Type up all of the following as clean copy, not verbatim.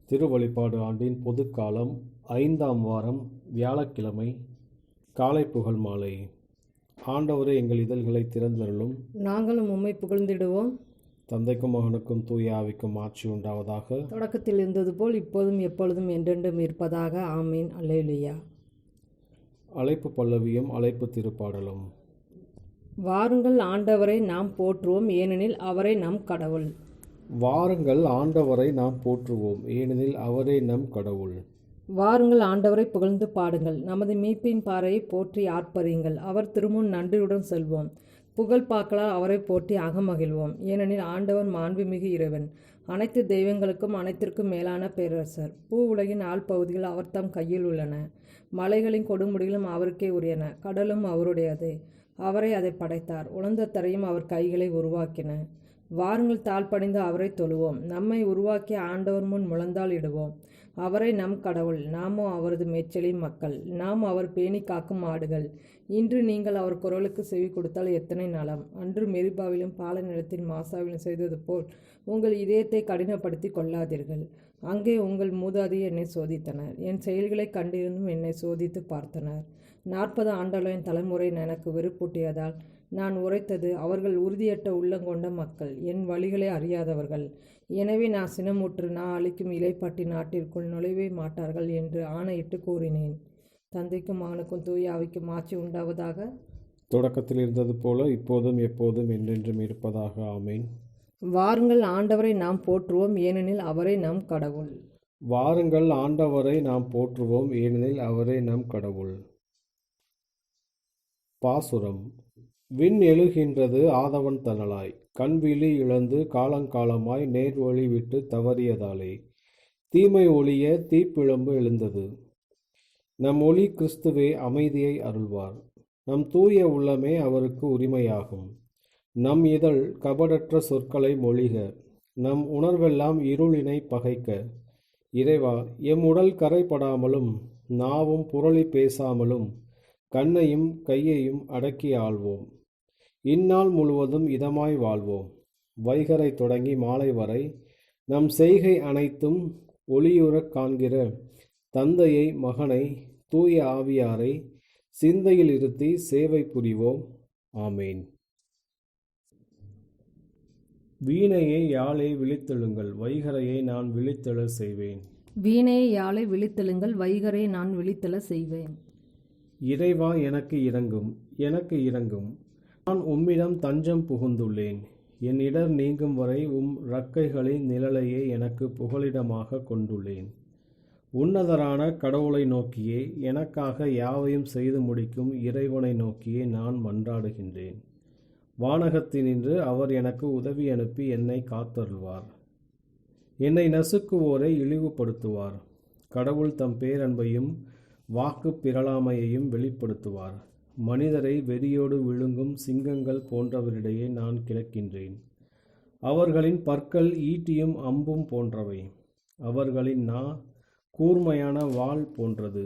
திருவழிபாடு ஆண்டின் பொதுக்காலம் 5ஆம் வாரம் வியாழக்கிழமை காலை புகழ் மாலை. ஆண்டவரே, எங்கள் இதழ்களை திறந்தருளும், நாங்களும் உம்மை புகழ்ந்திடுவோம். தந்தைக்கும் மகனுக்கும் தூய ஆவிக்கும் ஆட்சி உண்டாவதாக. தொடக்கத்தில் இருந்தது போல் இப்போதும் எப்பொழுதும் என்றென்றும் இருப்பதாக. ஆமீன். அல்லேலூயா. அழைப்பு பல்லவியும் அழைப்பு திருப்பாடலும். வாருங்கள், ஆண்டவரை நாம் போற்றுவோம், ஏனெனில் அவரே நம் கடவுள். வாருங்கள், ஆண்டவரை நாம் போற்றுவோம், ஏனெனில் அவரே நம் கடவுள். வாருங்கள், ஆண்டவரை புகழ்ந்து பாடுங்கள், நமது மீட்பின் பாறையை போற்றி ஆர்ப்பரியுங்கள். அவர் திருமுன் நன்றியுடன் செல்வோம், புகழ் பாக்களால் அவரை போற்றி அகமகிழ்வோம். ஏனெனில் ஆண்டவர் மாண்புமிகு இறைவன், அனைத்து தெய்வங்களுக்கும் அனைத்திற்கும் மேலான பேரரசர். பூ உலகின் ஆழ்பகுதிகள் அவர் தம் கையில் உள்ளன. மலைகளின் கொடுமுடிகளும் அவருக்கே உரியன. கடலும் அவருடையது, அவரே அதை படைத்தார். உலர்ந்த தரையும் அவர் கைகளை உருவாக்கின. வாருங்கள், தாழ்பணிந்து அவரை தொழுவோம், நம்மை உருவாக்கிய ஆண்டவர் முன் முழந்தாள் இடுவோம். அவரை நம் கடவுள், நாமோ அவரது மேய்ச்சலின் மக்கள், நாம் அவர் பேணி காக்கும் ஆடுகள். இன்று நீங்கள் அவர் குரலுக்கு செவி கொடுத்தால் எத்தனை நலம். அன்று மெரிபாவிலும் பால நிலத்தின் மாசாவிலும் செய்தது போல் உங்கள் இதயத்தை கடினப்படுத்தி கொள்ளாதீர்கள். அங்கே உங்கள் மூதாதையர் என்னை சோதித்தனர், என் செயல்களை கண்டிருந்தும் என்னை சோதித்து பார்த்தனர். 40 ஆண்டுகளின் தலைமுறை எனக்கு வெறுப்பூட்டியதால் நான் உரைத்தது, அவர்கள் உறுதியற்ற உள்ளங்கொண்ட மக்கள், என் வழிகளை அறியாதவர்கள். எனவே நான் சினமுற்று, நான் அளிக்கும் இலைப்பாட்டி நாட்டிற்குள் நுழைவே மாட்டார்கள் என்று ஆணையிட்டு கூறினேன். தந்தைக்கும் மகனுக்கும் தூய ஆவிக்கும் ஆட்சி உண்டாவதாக. தொடக்கத்தில் இருந்தது போல இப்போதும் எப்போதும் என்றென்றும் இருப்பதாக. ஆமீன். வாருங்கள், ஆண்டவரை நாம் போற்றுவோம், ஏனெனில் அவரே நம் கடவுள். வாருங்கள், ஆண்டவரை நாம் போற்றுவோம், ஏனெனில் அவரே நம் கடவுள். பாசுரம். விண் எழுகின்றது ஆதவன் தனலாய், கண்விழி இழந்து காலங்காலமாய் நேர்வழி விட்டு தவறியதாலே தீமை ஒளிய தீப்பிழம்பு எழுந்தது. நம் ஒளி கிறிஸ்துவே அமைதியை அருள்வார், நம் தூய உள்ளமே அவருக்கு உரிமையாகும். நம் இதழ் கபடற்ற சொற்களை மொழிக, நம் உணர்வெல்லாம் இருளினை பகைக்க. இறைவா, எம் உடல் கரைப்படாமலும் நாவும் புரளி பேசாமலும் கண்ணையும் கையையும் அடக்கி ஆள்வோம். இந்நாள் முழுவதும் இதமாய் வாழ்வோம். வைகரை தொடங்கி மாலை வரை நம் செய்கை அனைத்தும் ஒளியுறக் காண்கிற தந்தையை, மகனை, தூய ஆவியாரை சிந்தையில் இருத்தி சேவை புரிவோம். ஆமேன். வீணையை யாழை விழித்தெழுங்கள், வைகரையை நான் விழித்தெழ செய்வேன். வீணையை யாழை விழித்தெழுங்கள், வைகரையை நான் விழித்தெழ செய்வேன். இறைவா, எனக்கு இரங்கும், எனக்கு இரங்கும். நான் உம்மிடம் தஞ்சம் புகுந்துள்ளேன். என் இடர் நீங்கும் வரை உம் இறக்கைகளின் நிழலையே எனக்கு புகலிடமாக கொண்டுள்ளேன். உன்னதரான கடவுளை நோக்கியே, எனக்காக யாவையும் செய்து முடிக்கும் இறைவனை நோக்கியே நான் மன்றாடுகின்றேன். வானகத்தினின்று அவர் எனக்கு உதவி அனுப்பி என்னை காத்தருள்வார். என்னை நசுக்குவோரை இழிவுபடுத்துவார். கடவுள் தம் பேரன்பையும் வாக்கு பிறழாமையையும் வெளிப்படுத்துவார். மனிதரை வெறியோடு விழுங்கும் சிங்கங்கள் போன்றவரிடையே நான் கிடக்கின்றேன். அவர்களின் பற்கள் ஈட்டியும் அம்பும் போன்றவை, அவர்களின் நா கூர்மையான வாள் போன்றது.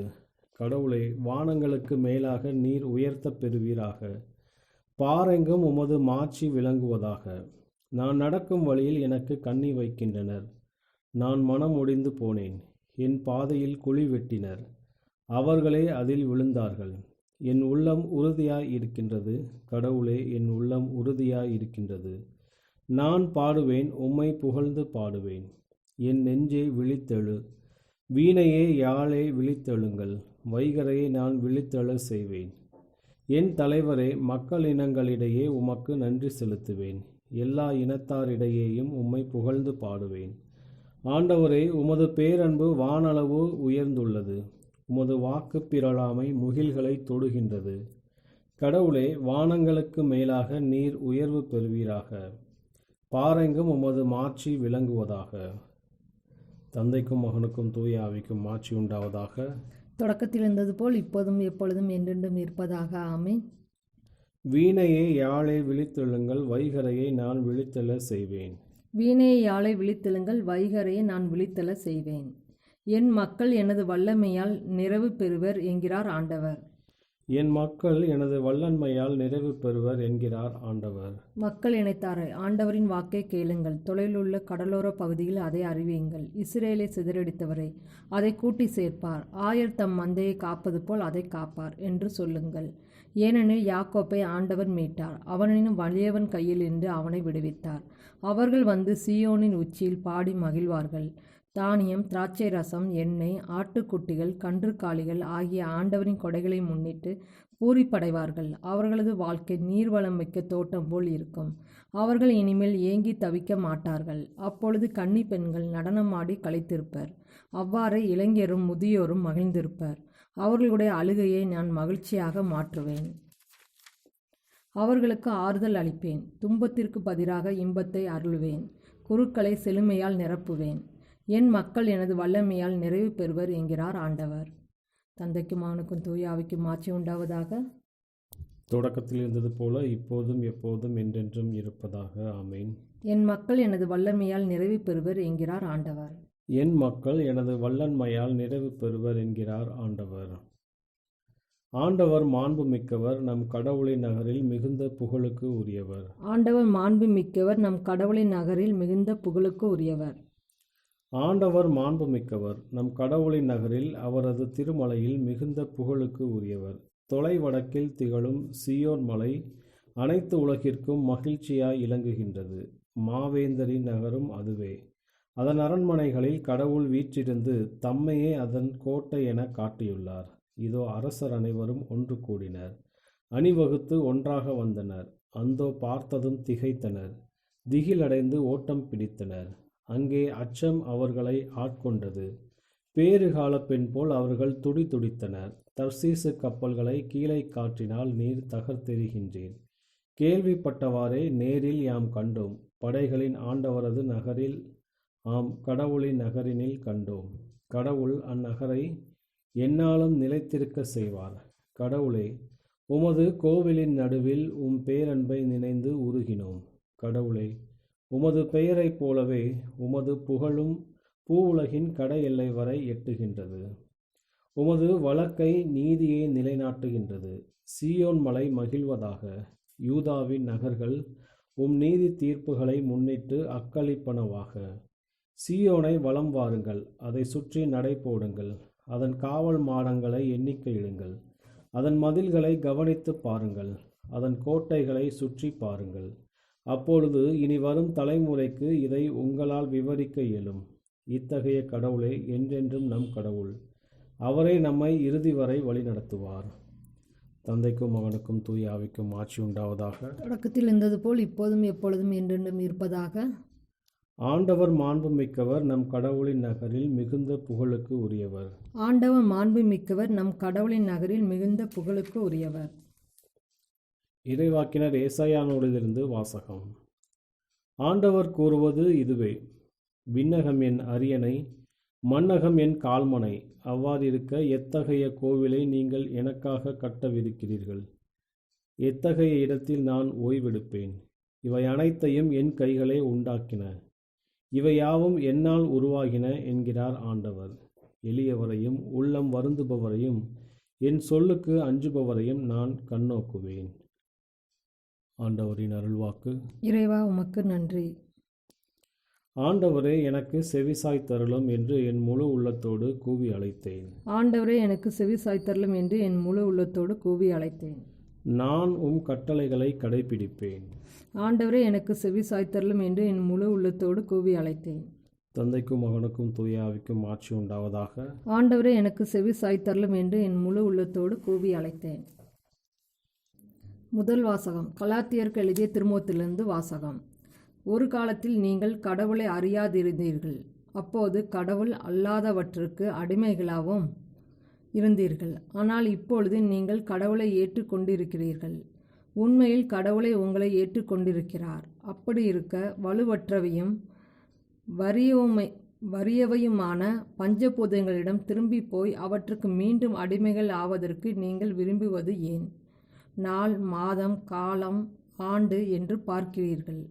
கடவுளே, வானங்களுக்கு மேலாக நீர் உயர்த்த பெறுவீராக. பாரெங்கும் உமது மாட்சி விளங்குவதாக. நான் நடக்கும் வழியில் எனக்கு கண்ணி வைக்கின்றனர். நான் மனம் ஒடிந்து போனேன். என் பாதையில் குழி வெட்டினர், அவர்களே அதில் விழுந்தார்கள். என் உள்ளம் உறுதியாய் இருக்கின்றது. கடவுளே, என் உள்ளம் உறுதியாய் இருக்கின்றது. நான் பாடுவேன், உம்மை புகழ்ந்து பாடுவேன். என் நெஞ்சே விழித்தெழு, வீணையே யாழே விழித்தெழுங்கள், வைகரையை நான் விழித்தெழ செய்வேன். என் தலைவரே, மக்கள் இனங்களிடையே உமக்கு நன்றி செலுத்துவேன். எல்லா இனத்தாரிடையேயும் உம்மை புகழ்ந்து பாடுவேன். ஆண்டவரே, உமது பேரன்பு வானளவு உயர்ந்துள்ளது. உமது வாக்கு பிறழாமை முகில்களை தொடுகின்றது. கடவுளே, வானங்களுக்கு மேலாக நீர் உயர்வு பெறுவீராக. பாரெங்கும் உமது மாட்சி விளங்குவதாக. தந்தைக்கும் மகனுக்கும் தூய ஆவிக்கும் மாட்சி உண்டாவதாக. தொடக்கத்தில் இருந்தது போல் இப்போதும் எப்பொழுதும் என்றென்றும் இருப்பதாக. ஆமீன். வீணையை யாழை விழித்தெழுங்கள், வைகரையை நான் விழித்தெழ செய்வேன். வீணையை யாழை விழித்தெழுங்கள், வைகரையை நான் விழித்தெழ செய்வேன். என் மக்கள் எனது வல்லமையால் நிறைவு பெறுவர் என்கிறார் ஆண்டவர். என் மக்கள் எனது வல்லன்மையால் நிறைவு பெறுவர் என்கிறார் ஆண்டவர். மக்கள் இணைத்தாரை, ஆண்டவரின் வாக்கை கேளுங்கள். தொலையிலுள்ள கடலோர பகுதியில் அதை அறிவியுங்கள். இஸ்ரேலை சிதறடித்தவரை அதை கூட்டி சேர்ப்பார். ஆயர் தம் மந்தையை காப்பது போல் அதை காப்பார் என்று சொல்லுங்கள். ஏனெனில் யாக்கோப்பை ஆண்டவர் மீட்டார், அவனின் வலியவன் கையில் இருந்து அவனை விடுவித்தார். அவர்கள் வந்து சீயோனின் உச்சியில் பாடி மகிழ்வார்கள். தானியம், திராட்சை ரசம், எண்ணெய், ஆட்டுக்குட்டிகள், கன்றுக்காலிகள் ஆகிய ஆண்டவரின் கொடைகளை முன்னிட்டு பூரிப்படைவார்கள். அவர்களது வாழ்க்கை நீர்வளம் மிக்க தோட்டம் போல் இருக்கும். அவர்கள் இனிமேல் ஏங்கி தவிக்க மாட்டார்கள். அப்பொழுது கன்னி பெண்கள் நடனமாடி களித்திருப்பர். அவ்வாறே இளைஞரும் முதியோரும் மகிழ்ந்திருப்பர். அவர்களுடைய அழுகையை நான் மகிழ்ச்சியாக மாற்றுவேன். அவர்களுக்கு ஆறுதல் அளிப்பேன். துன்பத்திற்கு பதிலாக இன்பத்தை அருள்வேன். குருக்களை செழுமையால் நிரப்புவேன். என் மக்கள் எனது வல்லமையால் நிறைவு பெறுவர் என்கிறார் ஆண்டவர். தந்தைக்கும் மகனுக்கும் தூய ஆவிக்கும் மாட்சி உண்டாவதாக. தொடக்கத்தில் இருந்தது போல இப்போதும் எப்போதும் என்றென்றும் இருப்பதாக. ஆமேன். என் மக்கள் எனது வல்லமையால் நிறைவு பெறுவர் என்கிறார் ஆண்டவர். என் மக்கள் எனது வல்லன்மையால் நிறைவு பெறுவர் என்கிறார் ஆண்டவர். ஆண்டவர் மாண்பு மிக்கவர், நம் கடவுளின் நகரில் மிகுந்த புகழுக்கு உரியவர். ஆண்டவர் மாண்பு மிக்கவர், நம் கடவுளின் நகரில் மிகுந்த புகழுக்கு உரியவர். ஆண்டவர் மாண்பு மிக்கவர், நம் கடவுளின் நகரில் அவரது திருமலையில் மிகுந்த புகழுக்கு உரியவர். தொலை வடக்கில் திகழும் சியோன் மலை அனைத்து உலகிற்கும் மகிழ்ச்சியாய் இலங்குகின்றது. மாவேந்தரின் நகரும் அதுவே. அதன் அரண்மனைகளில் கடவுள் வீற்றிருந்து தம்மையே அதன் கோட்டை என காட்டியுள்ளார். இதோ அரசர் அனைவரும் ஒன்று கூடினர், அணிவகுத்து ஒன்றாக வந்தனர். அந்தோ பார்த்ததும் திகைத்தனர், திகிலடைந்து ஓட்டம் பிடித்தனர். அங்கே அச்சம் அவர்களை ஆட்கொண்டது. பேறுகால பெண் போல் அவர்கள் துடிதுடித்தனர். தர்சீசு கப்பல்களை கீழே காற்றினால் நீர் தகர்த்தெறிகின்றேன். கேள்விப்பட்டவாறே நேரில் யாம் கண்டோம். படைகளின் ஆண்டவரது நகரில், ஆம், கடவுளின் நகரினில் கண்டோம். கடவுள் அந்நகரை எந்நாளும் நிலைத்திருக்க செய்வார். கடவுளே, உமது கோவிலின் நடுவில் உம் பேரன்பை நினைந்து உருகினோம். கடவுளே, உமது பெயரைப் போலவே உமது புகழும் பூவுலகின் கடை எல்லை வரை எட்டுகின்றது. உமது வழக்கை நீதியை நிலைநாட்டுகின்றது. சீயோன் மலை மகிழ்வதாக. யூதாவின் நகர்கள் உம் நீதி தீர்ப்புகளை முன்னிட்டு அக்களிப்பனவாக. சீயோனை வலம் வாருங்கள், அதை சுற்றி நடை போடுங்கள். அதன் காவல் மாடங்களை எண்ணிக்கையிடுங்கள். அதன் மதில்களை கவனித்து பாருங்கள். அதன் கோட்டைகளை சுற்றி பாருங்கள். அப்பொழுது இனி வரும் தலைமுறைக்கு இதை உங்களால் விவரிக்க இயலும். இத்தகைய கடவுளே என்றென்றும் நம் கடவுள். அவரே நம்மை இறுதி வரை வழிநடத்துவார். தந்தைக்கும் மகனுக்கும் தூய ஆவிக்கும் ஆட்சி உண்டாவதாக. தொடக்கத்தில் இருந்தது போல் இப்போதும் எப்பொழுதும் என்றென்றும் இருப்பதாக. ஆண்டவர் மாண்பு மிக்கவர், நம் கடவுளின் நகரில் மிகுந்த புகழுக்கு உரியவர். ஆண்டவர் மாண்பு மிக்கவர், நம் கடவுளின் நகரில் மிகுந்த புகழுக்கு உரியவர். இறைவாக்கினர் ஏசாயா நூலிலிருந்து வாசகம். ஆண்டவர் கூறுவது இதுவே: விண்ணகம் என் அரியணை, மண்ணகம் என் கால்மனை. அவ்வாறிருக்க எத்தகைய கோவிலை நீங்கள் எனக்காக கட்டவிருக்கிறீர்கள்? எத்தகைய இடத்தில் நான் ஓய்வெடுப்பேன்? இவை அனைத்தையும் என் கைகளே உண்டாக்கின. இவை யாவும் என்னால் உருவாகின என்கிறார் ஆண்டவர். எளியவரையும் உள்ளம் வருந்துபவரையும் என் சொல்லுக்கு அஞ்சுபவரையும் நான் கண்ணோக்குவேன். ஆண்டவரின் அருள்வாக்கு. இறைவா, உமக்கு நன்றி. ஆண்டவரே, எனக்கு செவிசாய் தருளும் என்று என் முழு உள்ளத்தோடு கூவி அழைத்தேன். ஆண்டவரே, எனக்கு செவிசாய் தருளும் என்று என் முழு உள்ளத்தோடு கூவி அழைத்தேன். நான் உம் கட்டளைகளை கடைபிடிப்பேன். ஆண்டவரே, எனக்கு செவிசாய் தருளும் என்று என் முழு உள்ளத்தோடு கூவி அழைத்தேன். தந்தைக்கும் மகனுக்கும் தூய ஆவிக்கும் ஆட்சி உண்டாவதாக. ஆண்டவரே, எனக்கு செவிசாய் தருளும் என்று என் முழு உள்ளத்தோடு கூவி அழைத்தேன். முதல் வாசகம். கலாத்தியருக்கு எழுதிய திருமுகத்திலிருந்து வாசகம். ஒரு காலத்தில் நீங்கள் கடவுளை அறியாதிருந்தீர்கள். அப்போது கடவுள் அல்லாதவற்றுக்கு அடிமைகளாகவும் இருந்தீர்கள். ஆனால் இப்பொழுது நீங்கள் கடவுளை ஏற்றுக்கொண்டிருக்கிறீர்கள். உண்மையில் கடவுளை உங்களை ஏற்றுக்கொண்டிருக்கிறார். அப்படி இருக்க வலுவற்றவையும் வறியவையுமான பஞ்சபூதங்களிடம் திரும்பி போய் அவற்றுக்கு மீண்டும் அடிமைகள் ஆவதற்கு நீங்கள் விரும்புவது ஏன்? நாள், மாதம், காலம், ஆண்டு என்று பார்க்கிறீர்கள்.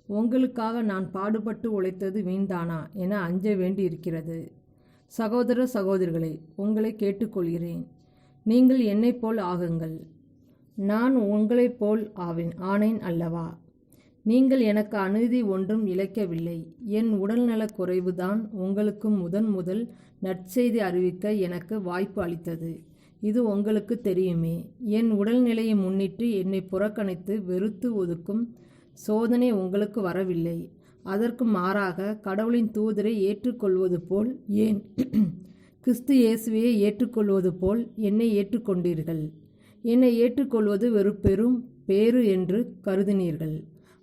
உங்களுக்காக நான் பாடுபட்டு உழைத்தது வீண்தானா என அஞ்ச வேண்டியிருக்கிறது. சகோதர சகோதரிகளே, உங்களை கேட்டுக்கொள்கிறேன். நீங்கள் என்னைப் போல் ஆகுங்கள், நான் உங்களைப் போல் ஆனேன் அல்லவா? நீங்கள் எனக்கு அநீதி ஒன்றும் இழைக்கவில்லை. என் உடல்நலக் குறைவுதான் உங்களுக்கு முதல் நற்செய்தி அறிவிக்க எனக்கு வாய்ப்பு அளித்தது. இது உங்களுக்கு தெரியுமே. என் உடல்நிலையை முன்னிட்டு என்னை புறக்கணித்து வெறுத்து ஒதுக்கும் சோதனை உங்களுக்கு வரவில்லை. அதற்கு மாறாக கடவுளின் தூதரை ஏற்றுக்கொள்வது போல், ஏன் கிறிஸ்து இயேசுவையே ஏற்றுக்கொள்வது போல் என்னை ஏற்றுக்கொண்டீர்கள். என்னை ஏற்றுக்கொள்வது ஒரு பெரும் பேறு என்று கருதினீர்கள்.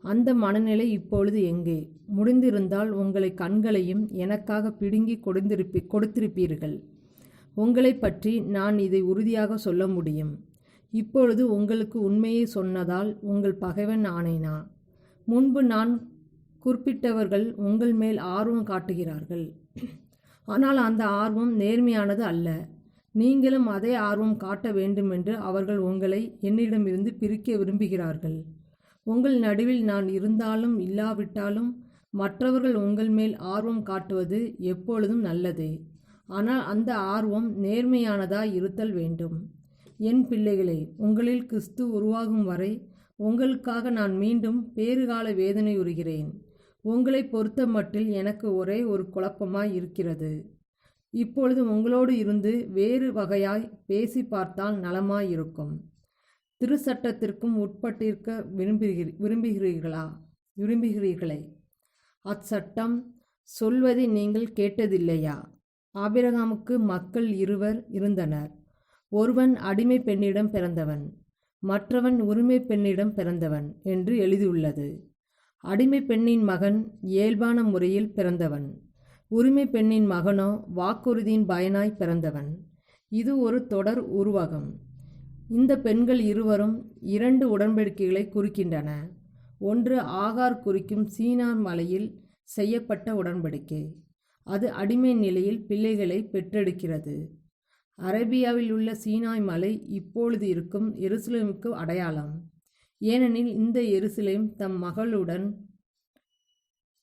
அந்த மனநிலை இப்பொழுது எங்கே? முடிந்திருந்தால் உங்களை கண்களையும் எனக்காக பிடுங்கி கொடுத்திருப்பீர்கள். உங்களை பற்றி நான் இதை உறுதியாக சொல்ல முடியும். இப்பொழுது உங்களுக்கு உண்மையை சொன்னதால் உங்கள் பகைவன் ஆனேனா? முன்பு நான் குறிப்பிட்டவர்கள் உங்கள் மேல் ஆர்வம் காட்டுகிறார்கள். ஆனால் அந்த ஆர்வம் நேர்மையானது அல்ல. நீங்களும் அதே ஆர்வம் காட்ட வேண்டுமென்று அவர்கள் உங்களை என்னிடமிருந்து பிரிக்க விரும்புகிறார்கள். உங்கள் நடுவில் நான் இருந்தாலும் இல்லாவிட்டாலும் மற்றவர்கள் உங்கள் மேல் ஆர்வம் காட்டுவது எப்பொழுதும் நல்லதே. ஆனால் அந்த ஆர்வம் நேர்மையானதாய் இருத்தல் வேண்டும். என் பிள்ளைகளே, உங்களில் கிறிஸ்து உருவாகும் வரை உங்களுக்காக நான் மீண்டும் பேறுகால வேதனையுறுகிறேன். உங்களை பொறுத்த மட்டில் எனக்கு ஒரே ஒரு குழப்பமாய் இருக்கிறது. இப்பொழுது உங்களோடு இருந்து வேறு வகையாய் பேசி பார்த்தால் நலமாயிருக்கும். திருச்சட்டத்திற்கும் உட்பட்டிருக்க விரும்புகிறீர்களே? அச்சட்டம் சொல்வதை நீங்கள் கேட்டதில்லையா? ஆபிரகாமுக்கு மக்கள் இருவர் இருந்தனர். ஒருவன் அடிமை பெண்ணிடம் பிறந்தவன், மற்றவன் உரிமை பெண்ணிடம் பிறந்தவன் என்று எழுதியுள்ளது. அடிமை பெண்ணின் மகன் இயல்பான முறையில் பிறந்தவன். உரிமை பெண்ணின் மகனோ வாக்குறுதியின் பயனாய் பிறந்தவன். இது ஒரு தொடர் உருவகம். இந்த பெண்கள் இருவரும் 2 உடன்படிக்கைகளை குறிக்கின்றன. ஒன்று ஆகார் குறிக்கும் சீனார் மலையில் செய்யப்பட்ட உடன்படிக்கை. அது அடிமை நிலையில் பிள்ளைகளை பெற்றெடுக்கிறது. அரேபியாவில் உள்ள சீனாய் மலை இப்பொழுது இருக்கும் எருசலேமுக்கு அடையாளம். ஏனெனில் இந்த எருசலேம் தம் மகளுடன்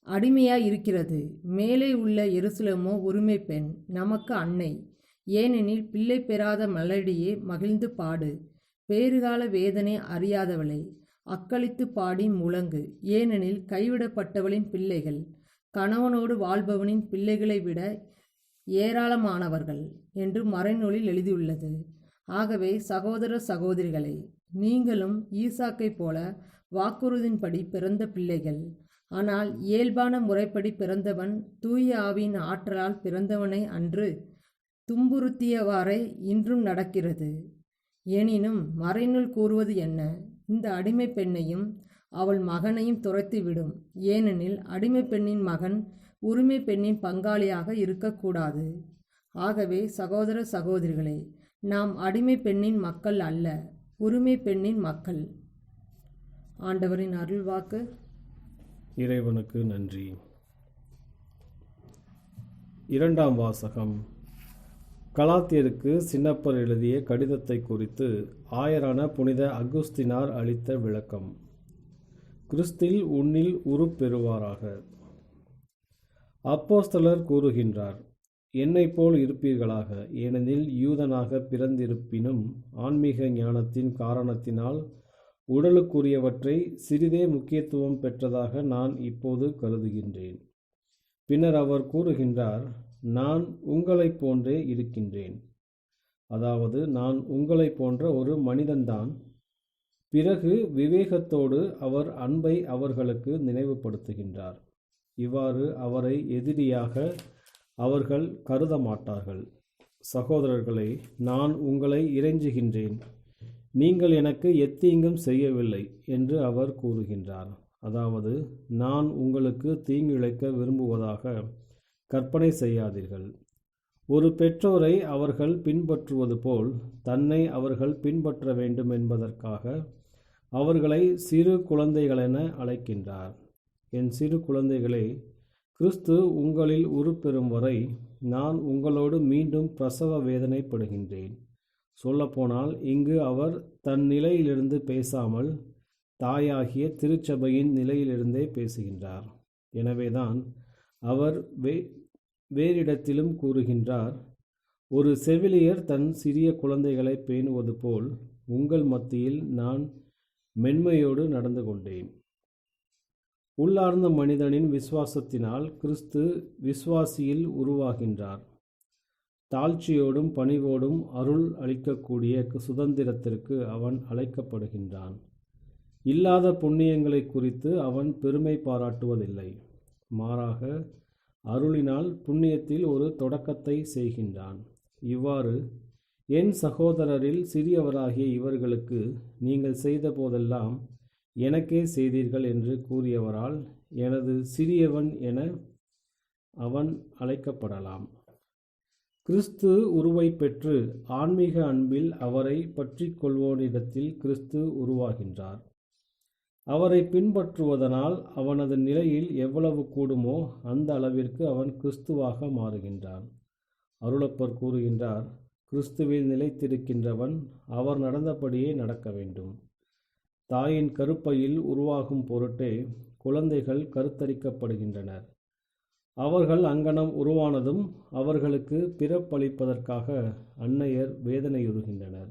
அடிமையாய் இருக்கிறது. மேலே உள்ள எருசலேமோ உரிமை பெண், நமக்கு அன்னை. ஏனெனில் பிள்ளை பெறாத மலடியே மகிழ்ந்து பாடு, பேறுகால வேதனை அறியாதவளை அக்களித்து பாடி முழங்கு. ஏனெனில் கைவிடப்பட்டவளின் பிள்ளைகள் கணவனோடு வாழ்பவனின் பிள்ளைகளை விட ஏராளமானவர்கள் என்று மறைநூலில் எழுதியுள்ளது. ஆகவே சகோதர சகோதரிகளே, நீங்களும் ஈசாக்கை போல வாக்குறுதியின்படி பிறந்த பிள்ளைகள். ஆனால் இயல்பான முறைப்படி பிறந்தவன் தூய ஆவியின் ஆற்றலால் பிறந்தவனை அன்று துன்புறுத்தியவாறே இன்றும் நடக்கிறது. எனினும் மறைநூல் கூறுவது என்ன? இந்த அடிமை பெண்ணையும் அவள் மகனையும் துரத்திவிடும். ஏனெனில் அடிமை பெண்ணின் மகன் உரிமை பெண்ணின் பங்காளியாக இருக்கக்கூடாது. ஆகவே சகோதர சகோதரிகளே, நாம் அடிமை பெண்ணின் மக்கள் அல்ல, உரிமை பெண்ணின் மக்கள். ஆண்டவரின் அருள்வாக்கு. இறைவனுக்கு நன்றி. 2ஆம் வாசகம். கலாத்தியருக்கு சின்னப்பர் எழுதிய கடிதத்தை குறித்து ஆயரான புனித அகுஸ்தினார் அளித்த விளக்கம். கிறிஸ்தில் உன்னில் உருப்பெறுவாராக. அப்போஸ்தலர் கூறுகின்றார், என்னைப் போல் இருப்பீர்களாக. ஏனெனில் யூதனாக பிறந்திருப்பினும் ஆன்மீக ஞானத்தின் காரணத்தினால் உடலுக்குரியவற்றை சிறிதே முக்கியத்துவம் பெற்றதாக நான் இப்போது கருதுகின்றேன். பின்னர் அவர் கூறுகின்றார், நான் உங்களைப் போன்றே இருக்கின்றேன். அதாவது நான் உங்களைப் போன்ற ஒரு மனிதன்தான். பிறகு விவேகத்தோடு அவர் அன்பை அவர்களுக்கு நினைவுபடுத்துகின்றார். இவ்வாறு அவரை எதிரியாக அவர்கள் கருத மாட்டார்கள். சகோதரர்களே, நான் உங்களை இறைஞ்சுகின்றேன். நீங்கள் எனக்கு எத்தீங்கும் செய்யவில்லை என்று அவர் கூறுகின்றார். அதாவது, நான் உங்களுக்கு தீங்கிழைக்க விரும்புவதாக கற்பனை செய்யாதீர்கள். ஒரு பெற்றோரை அவர்கள் பின்பற்றுவது போல் தன்னை அவர்கள் பின்பற்ற வேண்டும் என்பதற்காக அவர்களை சிறு குழந்தைகளென அழைக்கின்றார். என் சிறு குழந்தைகளே, கிறிஸ்து உங்களில் உருப்பெறும் வரை நான் உங்களோடு மீண்டும் பிரசவ வேதனைப்படுகின்றேன். சொல்லப்போனால் இங்கு அவர் தன் நிலையிலிருந்து பேசாமல் தாயாகிய திருச்சபையின் நிலையிலிருந்தே பேசுகின்றார். எனவேதான் அவர் வேறிடத்திலும் கூறுகின்றார், ஒரு செவிலியர் தன் சிறிய குழந்தைகளை பேணுவது போல் உங்கள் மத்தியில் நான் மென்மையோடு நடந்து கொண்டேன். உள்ளார்ந்த மனிதனின் விசுவாசத்தினால் கிறிஸ்து விசுவாசியில் உருவாகின்றார். தாழ்ச்சியோடும் பணிவோடும் அருள் அளிக்கக்கூடிய சுதந்திரத்திற்கு அவன் அழைக்கப்படுகின்றான். இல்லாத புண்ணியங்களை குறித்து அவன் பெருமை பாராட்டுவதில்லை. மாறாக அருளினால் புண்ணியத்தில் ஒரு தொடக்கத்தை செய்கின்றான். இவ்வாறு என் சகோதரரில் சிறியவராகிய இவர்களுக்கு நீங்கள் செய்த போதெல்லாம் எனக்கே செய்தீர்கள் என்று கூறியவரால் எனது சிறியவன் என அவன் அழைக்கப்படலாம். கிறிஸ்து உருவை பெற்று ஆன்மீக அன்பில் அவரை பற்றி கொள்வோனிடத்தில் கிறிஸ்து உருவாகின்றார். அவரை பின்பற்றுவதனால் அவனது நிலையில் எவ்வளவு கூடுமோ அந்த அளவிற்கு அவன் கிறிஸ்துவாக மாறுகின்றான். அருளப்பர் கூறுகின்றார், கிறிஸ்துவில் நிலைத்திருக்கின்றவன் அவர் நடந்தபடியே நடக்க வேண்டும். தாயின் கருப்பையில் உருவாகும் பொருட்டே குழந்தைகள் கருத்தரிக்கப்படுகின்றனர். அவர்கள் அங்கனம் உருவானதும் அவர்களுக்கு பிறப்பளிப்பதற்காக அன்னையர் வேதனையுறுகின்றனர்.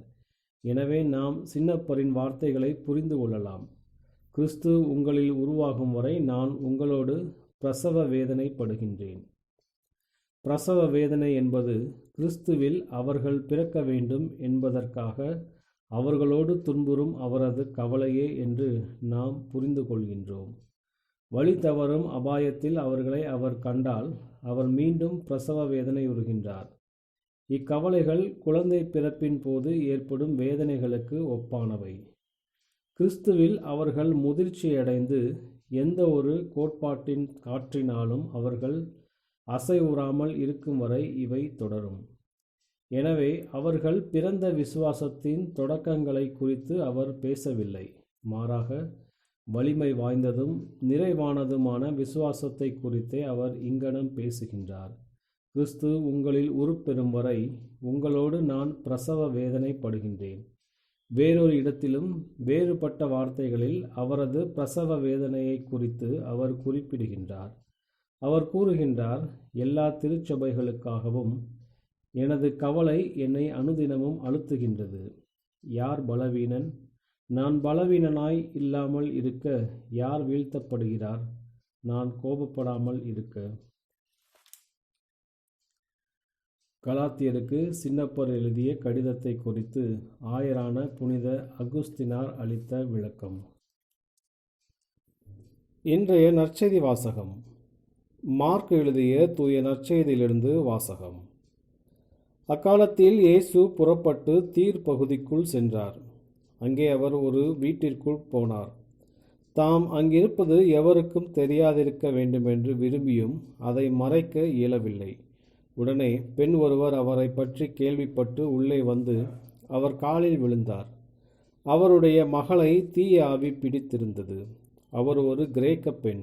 எனவே நாம் சின்னப்பரின் வார்த்தைகளை புரிந்து கொள்ளலாம். கிறிஸ்து உங்களில் உருவாகும் வரை நான் உங்களோடு பிரசவ வேதனைப்படுகின்றேன். பிரசவ வேதனை என்பது கிறிஸ்துவில் அவர்கள் பிறக்க வேண்டும் என்பதற்காக அவர்களோடு துன்புறும் அவரது கவலையே என்று நாம் புரிந்து கொள்கின்றோம். வழி தவறும் அபாயத்தில் அவர்களை அவர் கண்டால் அவர் மீண்டும் பிரசவ வேதனையுறுகின்றார். இக்கவலைகள் குழந்தை பிறப்பின் போது ஏற்படும் வேதனைகளுக்கு ஒப்பானவை. கிறிஸ்துவில் அவர்கள் முதிர்ச்சியடைந்து எந்த ஒரு கோட்பாட்டின் காற்றினாலும் அவர்கள் அசைவுறாமல் இருக்கும் வரை இவை தொடரும். எனவே அவர்கள் பிறந்த விசுவாசத்தின் தொடக்கங்களை குறித்து அவர் பேசவில்லை. மாறாக வலிமை வாய்ந்ததும் நிறைவானதுமான விசுவாசத்தை குறித்தே அவர் இங்கனம் பேசுகின்றார். கிறிஸ்து உங்களில் உருப்பெறும் வரை உங்களோடு நான் பிரசவ வேதனைப்படுகின்றேன். வேறொரு இடத்திலும் வேறுபட்ட வார்த்தைகளில் அவரது பிரசவ வேதனையை குறித்து அவர் குறிப்பிடுகின்றார். அவர் கூறுகின்றார், எல்லா திருச்சபைகளுக்காகவும் எனது கவலை என்னை அனுதினமும் அழுத்துகின்றது. யார் பலவீனன்? நான் பலவீனனாய் இல்லாமல் இருக்க யார் வீழ்த்தப்படுகிறார்? நான் கோபப்படாமல் இருக்க. கலாத்தியருக்கு சின்னப்பர் எழுதிய கடிதத்தை குறித்து ஆயரான புனித அகுஸ்தினார் அளித்த விளக்கம். இன்றைய நற்செய்தி வாசகம். மார்க் எழுதிய தூய நற்செய்தியிலிருந்து வாசகம். அக்காலத்தில் இயேசு புறப்பட்டு தீர் பகுதிக்குள் சென்றார். அங்கே அவர் ஒரு வீட்டிற்குள் போனார். தாம் அங்கிருப்பது எவருக்கும் தெரியாதிருக்க வேண்டுமென்று விரும்பியும் அதை மறைக்க இயலவில்லை. உடனே பெண் ஒருவர் அவரை பற்றி கேள்விப்பட்டு உள்ளே வந்து அவர் காலில் விழுந்தார். அவருடைய மகளை தீய ஆவி பிடித்திருந்தது. அவர் ஒரு கிரேக்க பெண்,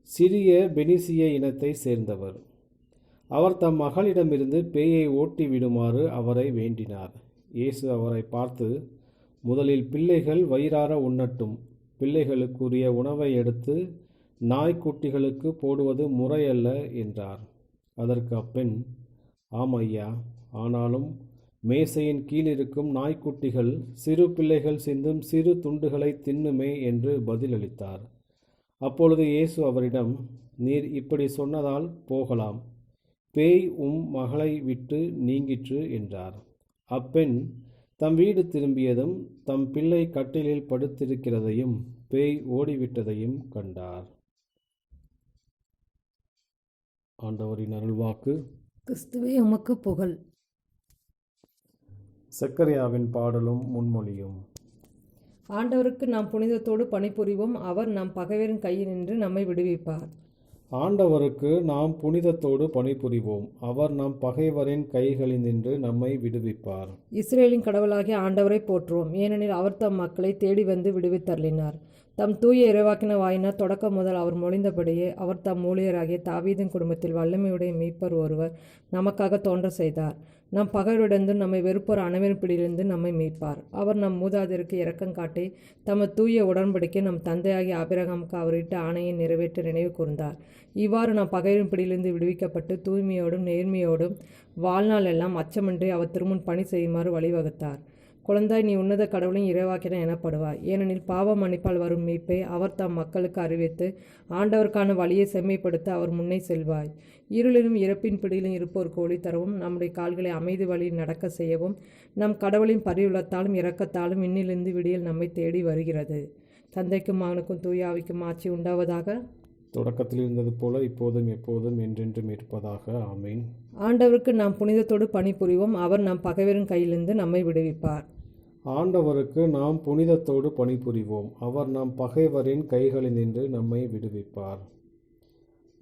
சிறிய பெனிசிய இனத்தை சேர்ந்தவர். அவர் தம் மகளிடமிருந்து பேயை ஓட்டி விடுமாறு அவரை வேண்டினார். இயேசு அவரை பார்த்து, முதலில் பிள்ளைகள் வயிறார உண்ணட்டும், பிள்ளைகளுக்குரிய உணவை எடுத்து நாய்க்குட்டிகளுக்கு போடுவது முறையல்ல என்றார். அதற்கு அப்பெண், ஆம் ஐயா, ஆனாலும் மேசையின் கீழிருக்கும் நாய்க்குட்டிகள் சிறு பிள்ளைகள் சிந்தும் சிறு துண்டுகளை தின்னுமே என்று பதிலளித்தார். அப்பொழுது இயேசு அவரிடம், நீர் இப்படி சொன்னதால் போகலாம், பேய் மகளை விட்டு நீங்கிற்று என்றார். அப்பெண் தம் வீடு திரும்பியதும் தம் பிள்ளை கட்டிலில் படுத்திருக்கிறதையும் பேய் ஓடிவிட்டதையும் கண்டார். ஆண்டவரின் அருள்வாக்கு. கிறிஸ்துவே உமக்கு புகழ். சக்கரியாவின் பாடலும் முன்மொழியும். ஆண்டவருக்கு நாம் புனிதத்தோடு பணிபுரிவோம், அவர் நம் பகைவரின் கையில் நின்று நம்மை விடுவிப்பார். ஆண்டவருக்கு நாம் புனிதத்தோடு பணிபுரிவோம், அவர் நம் பகைவரின் கைகளில் நின்று நம்மை விடுவிப்பார். இஸ்ரேலின் கடவுளாகிய ஆண்டவரை போற்றுவோம், ஏனெனில் அவர் தம் மக்களை தேடி வந்து விடுவித்தருளினார். தம் தூய இறைவாக்கின வாயினால் தொடக்கம் முதல் அவர் மொழிந்தபடியே அவர் தம் ஊழியராகிய தாவீதின் குடும்பத்தில் வல்லமையுடைய மீட்பர் ஒருவர் நமக்காக தோன்ற செய்தார். நம் பகைவரிடந்து நம்மை வெறுப்போர் அனைவரின் பிடியிலிருந்து நம்மை மீட்பார். அவர் நம் மூதாதையருக்கு இரக்கம் காட்டி தமது தூய உடன்படிக்கை நம் தந்தையாகிய ஆபிரகாமுக்கு அவரிட்ட ஆணையை நிறைவேற்ற நினைவு கூர்ந்தார். இவ்வாறு நாம் பகைவரின் பிடியிலிருந்து விடுவிக்கப்பட்டு தூய்மையோடும் நேர்மையோடும் வாழ்நாள் எல்லாம் அச்சமின்றி அவர் திருமுன் பணி செய்யுமாறு வழிவகுத்தார். குழந்தாய், நீ உன்னத கடவுளின் இறைவாக்கினர் எனப்படுவாய். ஏனெனில் பாவ மன்னிப்பால் வரும் மீட்பை அவர் தம் மக்களுக்கு அறிவித்து ஆண்டவருக்கான வழியை செம்மைப்படுத்த அவர் முன்னே செல்வாய். இருளிலும் இறப்பின் பிடியிலும் இருப்போருக்கு ஒளி தரவும் நம்முடைய கால்களை அமைதி வழியில் நடக்க செய்யவும் நம் கடவுளின் பரிவுள்ளத்தாலும் இரக்கத்தாலும் விண்ணிலிருந்து விடியல் நம்மை தேடி வருகிறது. தந்தைக்கும் மகனுக்கும் தூய ஆவிக்கும் ஆட்சி உண்டாவதாக. தொடக்கத்தில் இருந்தது போல இப்போதும் எப்போதும் என்றென்றும் இருப்பதாக. ஆமீன். ஆண்டவருக்கு நாம் புனிதத்தோடு பணிபுரிவோம். அவர் நம் பகைவரின் கையிலிருந்து நம்மை விடுவிப்பார். ஆண்டவருக்கு நாம் புனிதத்தோடு பணிபுரிவோம். அவர் நம் பகைவரின் கைகளினின்று நம்மை விடுவிப்பார்.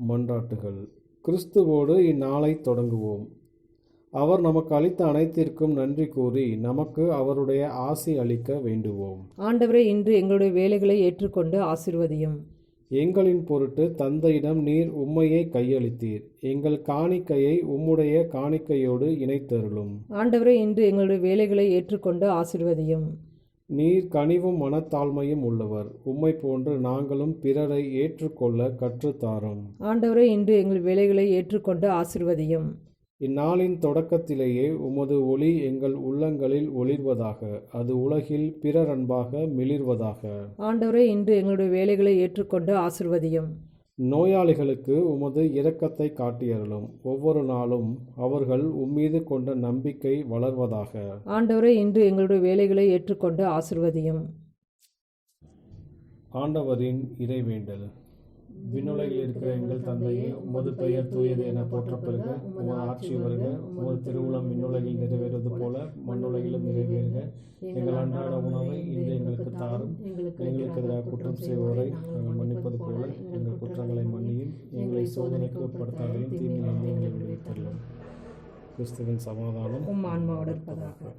மன்றாட்டுகள். கிறிஸ்துவோடு இந்நாளை தொடங்குவோம். அவர் நமக்கு அளித்த அனைத்திற்கும் நன்றி கூறி நமக்கு அவருடைய ஆசி அளிக்க வேண்டுவோம். ஆண்டவரே, இன்று எங்களுடைய வேலைகளை ஏற்றுக்கொண்டு ஆசீர்வதியும். எங்களின் பொருட்டு தந்தையிடம் நீர் உம்மையை கையளித்தீர். எங்கள் காணிக்கையை உம்முடைய காணிக்கையோடு இணைத்தருளும். ஆண்டவரே, இன்று எங்களுடைய வேலைகளை ஏற்றுக்கொண்டு ஆசீர்வதியும். நீர் கனிவும் மனத்தாழ்மையும் உள்ளவர். உம்மை போன்று நாங்களும் பிறரை ஏற்றுக்கொள்ள கற்றுத்தாரும். ஆண்டவரே, இன்று எங்கள் வேலைகளை ஏற்றுக்கொண்டு ஆசீர்வதியும். இந்நாளின் தொடக்கத்திலேயே உமது ஒளி எங்கள் உள்ளங்களில் ஒளிர்வதாக. அது உலகில் பிறர் அன்பாக மிளிர்வதாக. ஆண்டவரே, இன்று எங்களுடைய வேலைகளை ஏற்றுக்கொண்டு ஆசீர்வதியும். நோயாளிகளுக்கு உமது இரக்கத்தை காட்டியருளும். ஒவ்வொரு நாளும் அவர்கள் உம்மீது கொண்ட நம்பிக்கை வளர்வதாக. ஆண்டவரே, இன்று எங்களுடைய வேலைகளை ஏற்றுக்கொண்டு ஆசீர்வதியும். ஆண்டவரின் இறைவேண்டல். விண்ணுலகில் இருக்கிற எங்கள் தந்தையே, உமது பெயர் தூயது என போற்றப்பெறுக. உமது ஆட்சி வருக. உமது திருவுளம் விண்ணுலகில் நிறைவேறுவது போல மண்ணுலகிலும் நிறைவேறுக. எங்கள் அன்றாட உணவை இன்று எங்களுக்கு தாரும். எங்களுக்கு எதிராக குற்றம் செய்வோரை நாங்கள் மன்னிப்பது போல எங்கள் குற்றங்களை மன்னியும். எங்களை சோதனைக்கு உட்படுத்தாதையும் தீமையிலிருந்து எங்களை விடுவித்தருளும். கிறிஸ்துவின் சமாதானம் உம் ஆன்மாவோடு இருப்பதாக.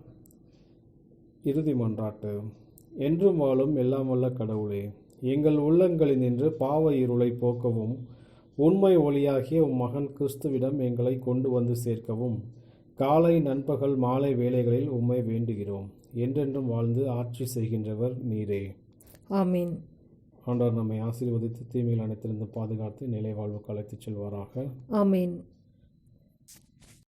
இறுதி மன்றாட்டு. என்றும் வாழும் எல்லாம் வல்ல கடவுளே, எங்கள் உள்ளங்களினின்று பாவ இருளை போக்கவும் உண்மை ஒளியாகிய உம் மகன் கிறிஸ்துவிடம் எங்களை கொண்டு வந்து சேர்க்கவும் காலை நண்பகல் மாலை வேளைகளில் உம்மை வேண்டுகிறோம். என்றென்றும் வாழ்ந்து ஆட்சி செய்கின்றவர் நீரே. ஆமீன். ஆண்டவர் நம்மை ஆசீர்வதித்து தீமையில் அனைத்திலிருந்து பாதுகாத்து நிலை வாழ்வுக்கு அழைத்துச் செல்வாராக. ஆமீன்.